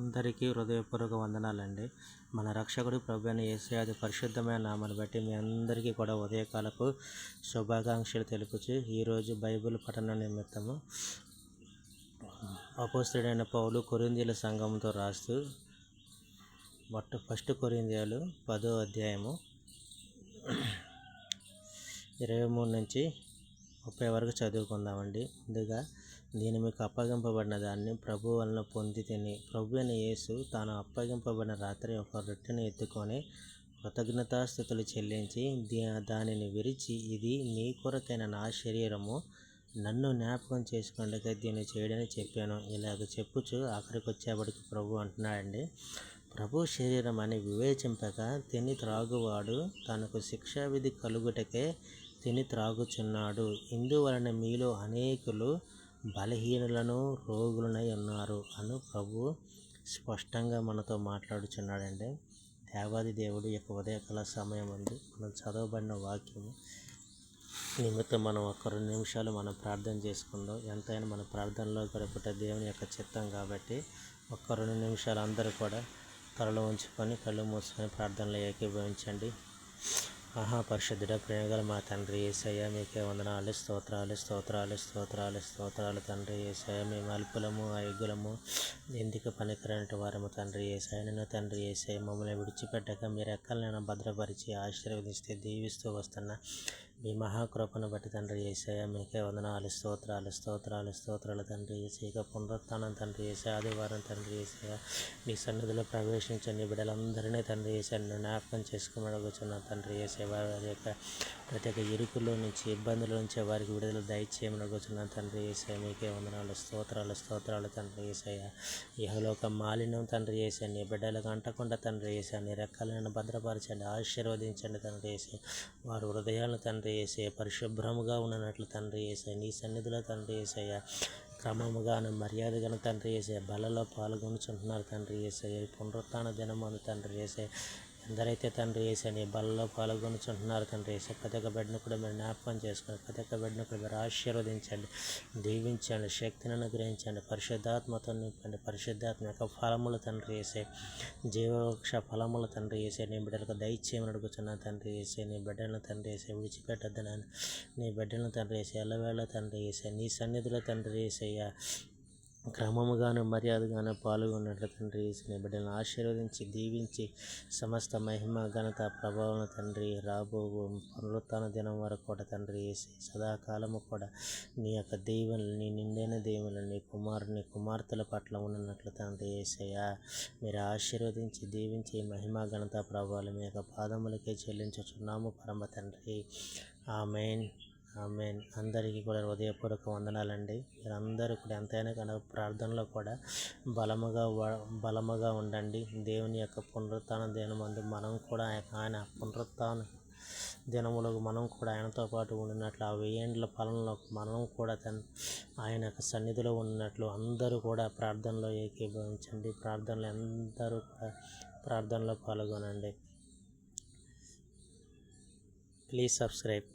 అందరికీ హృదయపూర్వక వందనాలండి. మన రక్షకుడు ప్రభువైన యేసయ్య పరిశుద్ధమైన నామాన్ని బట్టి మీ అందరికీ కూడా ఉదయకాలపు శుభాకాంక్షలు తెలుపుచు ఈరోజు బైబిల్ పఠన నిమిత్తము అపోస్తలుడైన పౌలు కొరింథీయుల సంఘంతో రాస్తూ ఫస్ట్ కొరింథీయులు 10వ అధ్యాయము 23 నుంచి 30 వరకు చదువుకుందామండి. ముందుగా నేను మీకు అప్పగింపబడిన దాన్ని ప్రభు వలన పొంది తిని, ప్రభు అయిన యేసు తాను అప్పగింపబడిన రాత్రి ఒక రొట్టెను ఎత్తుకొని కృతజ్ఞతాస్థుతులు చెల్లించి దానిని విరిచి, ఇది మీ కొరకైన నా శరీరము, నన్ను జ్ఞాపకం చేసుకుండగా దీన్ని చేయడని చెప్పాను. ఇలాగ చెప్పుచు ఆఖరికి వచ్చేప్పటికి ప్రభు అంటున్నాడండి, ప్రభు శరీరం అని వివేచింపక తిని త్రాగువాడు తనకు శిక్షావిధి కలుగుటకే తిని త్రాగుచున్నాడు. ఇందువలన మీలో అనేకులు బలహీనులను రోగులనై ఉన్నారు అని ప్రభు స్పష్టంగా మనతో మాట్లాడుచున్నాడండి. దేవాది దేవుడు యొక్క ఉదయకాల సమయం ఉంది. మనం చదవబడిన వాక్యం నిమిత్తం మనం ఒక 2 నిమిషాలు మనం ప్రార్థన చేసుకుందాం. ఎంతైనా మన ప్రార్థనలో గడుపుట దేవుని యొక్క చిత్తం కాబట్టి ఒక 2 నిమిషాలు అందరూ కూడా తలలో ఉంచుకొని కళ్ళు మూసుకొని ప్రార్థనలో ఏకీభవించండి. మహాపరిశుద్ధుడ, ప్రేమగల మా తండ్రి యేసయ్య, మీకే వందనాలు, స్తోత్రాలు తండ్రి యేసయ్య. మేము అల్పులము, అయోగ్యులము, ఎందుకు పనికిరాని వారము తండ్రి యేసయ్య. నిన్ను తండ్రి యేసయ్య మమ్మల్ని విడిచిపెట్టక మీరు ఎక్కలనైనా భద్రపరిచి ఆశీర్వదిస్తే దీవిస్తూ వస్తున్న మీ మహాకృపను బట్టి తండ్రి యేసయ్య, మీకే వందనాలు, స్తోత్రాలు తండ్రి యేసయ్య. ఇక పునరుత్థానం తండ్రి యేసయ్య, ఆదివారం తండ్రి యేసయ్య మీ సన్నిధిలో ప్రవేశించండి. బిడ్డలందరినీ తండ్రి యేసయ్య జ్ఞాపకం చేసుకుని తండ్రి యేసయ్య. వారి యొక్క ప్రతి ఒక్క ఇరుకులో నుంచి, ఇబ్బందుల నుంచి వారికి విడుదల దయచేయమని అడుగుతున్నాను తండ్రి యేసయ్య. మీకే వందనాలు, స్తోత్రాలు తండ్రి యేసయ్య. ఇహలోక మాలిన్యం తండ్రి యేసయ్య నీ బిడ్డలకు అంటకుండా తండ్రి యేసయ్య నీ రెక్కలను భద్రపరచండి, ఆశీర్వదించండి తండ్రి యేసయ్య. వారి హృదయాలను తండ్రి యేసయ్య పరిశుభ్రముగా ఉన్నట్లు తండ్రి యేసయ్య నీ సన్నిధిలో తండ్రి యేసయ్య క్రమముగాను మర్యాదగాను తండ్రి యేసయ్య బలలో పాల్గొనుచుంటున్నారు తండ్రి యేసయ్య. పునరుత్థాన దినమందు తండ్రి యేసయ్య ఎందరైతే తండ్రి యేసయ్య నీ బలలో పాల్గొనుచుంటున్నారు తండ్రి యేసయ్య, ప్రతి ఒక్క బిడ్డను కూడా మీరు జ్ఞాపకం చేసుకుని ప్రతి ఒక్క బిడ్డను కూడా మీరు ఆశీర్వదించండి, దీవించండి, శక్తిని అనుగ్రహించండి, పరిశుద్ధాత్మతో నింపండి. పరిశుద్ధాత్మ యొక్క ఫలములు తండ్రి యేసయ్య, జీవవృక్ష ఫలములు తండ్రి యేసయ్య నీ బిడ్డలకు దయచేయమని అడుగుతున్నాను తండ్రి యేసయ్య. నీ బిడ్డలను తండ్రి యేసయ్య విడిచిపెట్టద్దు నాయన. నీ బిడ్డలను తండ్రి యేసయ్య ఎల్లవేళ తండ్రి యేసయ్య నీ సన్నిధిలో తండ్రి యేసయ్య క్రమముగాను మర్యాదగాను పాల్గొన్నట్లు తండ్రి యేసయ్య బిడ్డలను ఆశీర్వదించి దీవించి సమస్త మహిమ ఘనత ప్రభావం తండ్రి రాబో పునరుత్థాన దినం వరకు కూడా తండ్రి యేసయ్య సదాకాలము కూడా నీ యొక్క దీవెనలు, నీ నిండైన దీవెనలు నీ కుమార్తెల పట్ల ఉన్నట్లు తండ్రి యేసయ్య మీరు ఆశీర్వదించి దీవించి మహిమ ఘనత ప్రభావాలు మీ యొక్క పాదములకే చెల్లించుచున్నాము పరమ తండ్రి. ఆమెన్. అందరికీ కూడా హృదయపూర్వక వందనాలండి. మీరందరూ కూడా ఎంతైనా కానీ ప్రార్థనలో కూడా బలముగా ఉండండి. దేవుని యొక్క పునరుత్థాన దినమందు మనం కూడా ఆయన పునరుత్థాన దినములకు మనం కూడా ఆయనతో పాటు ఉండినట్లు, ఆ 1000 ఏండ్ల పాలనలో మనం కూడా ఆయన యొక్క సన్నిధిలో ఉన్నట్లు అందరూ కూడా ప్రార్థనలో ఏకీభవించండి. అందరూ కూడా ప్రార్థనలో పాల్గొనండి. Please subscribe.